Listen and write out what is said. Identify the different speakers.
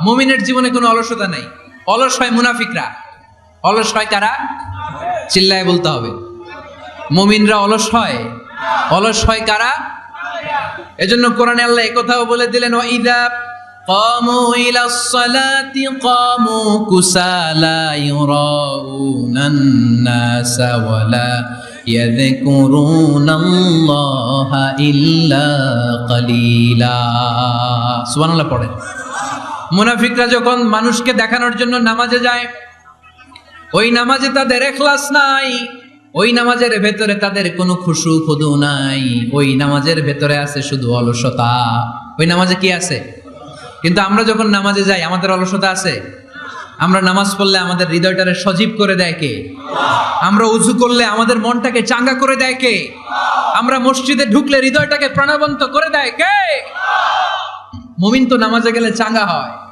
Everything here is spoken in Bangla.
Speaker 1: মুমিনের জীবনে কোনো অলসতা নাই। অলস হয় মুনাফিকরা। অলস হয় কারা? চিল্লায় বলতে হবে। মুমিনরা অলস হয়? অলস হয় কারা? এজন্য কোরআনে আল্লাহ একথাও বলে দিলেন, ওয়াইদা কামু ইলাস সালাতি কামু কুসালা ইউরাউনান নাসা ওয়ালা ইয়াযকুরুনাল্লাহা ইল্লা কালিলা। সুবহানাল্লাহ পড়েন। মুনাফিকরা যখন মানুষকে দেখানোর জন্য নামাজে যায়, ওই নামাজে তাদের ইখলাস নাই, ওই নামাজের ভেতরে তাদের কোনো খুশু খুদু নাই, ওই নামাজের ভেতরে আছে শুধু অলসতা। ওই নামাজে কি আছে? কিন্তু আমরা যখন নামাজে যাই আমাদের অলসতা আছে? আমরা নামাজ পড়লে আমাদের হৃদয়টারে সজীব করে দেয় কে? আমরা উযু করলে আমাদের মনটাকে চাঙ্গা করে দেয় কে? আমরা মসজিদে ঢুকলে হৃদয়টাকে প্রাণবন্ত করে দেয় কে? মুমিন তো নামাজে গেলে চাঙ্গা হয়।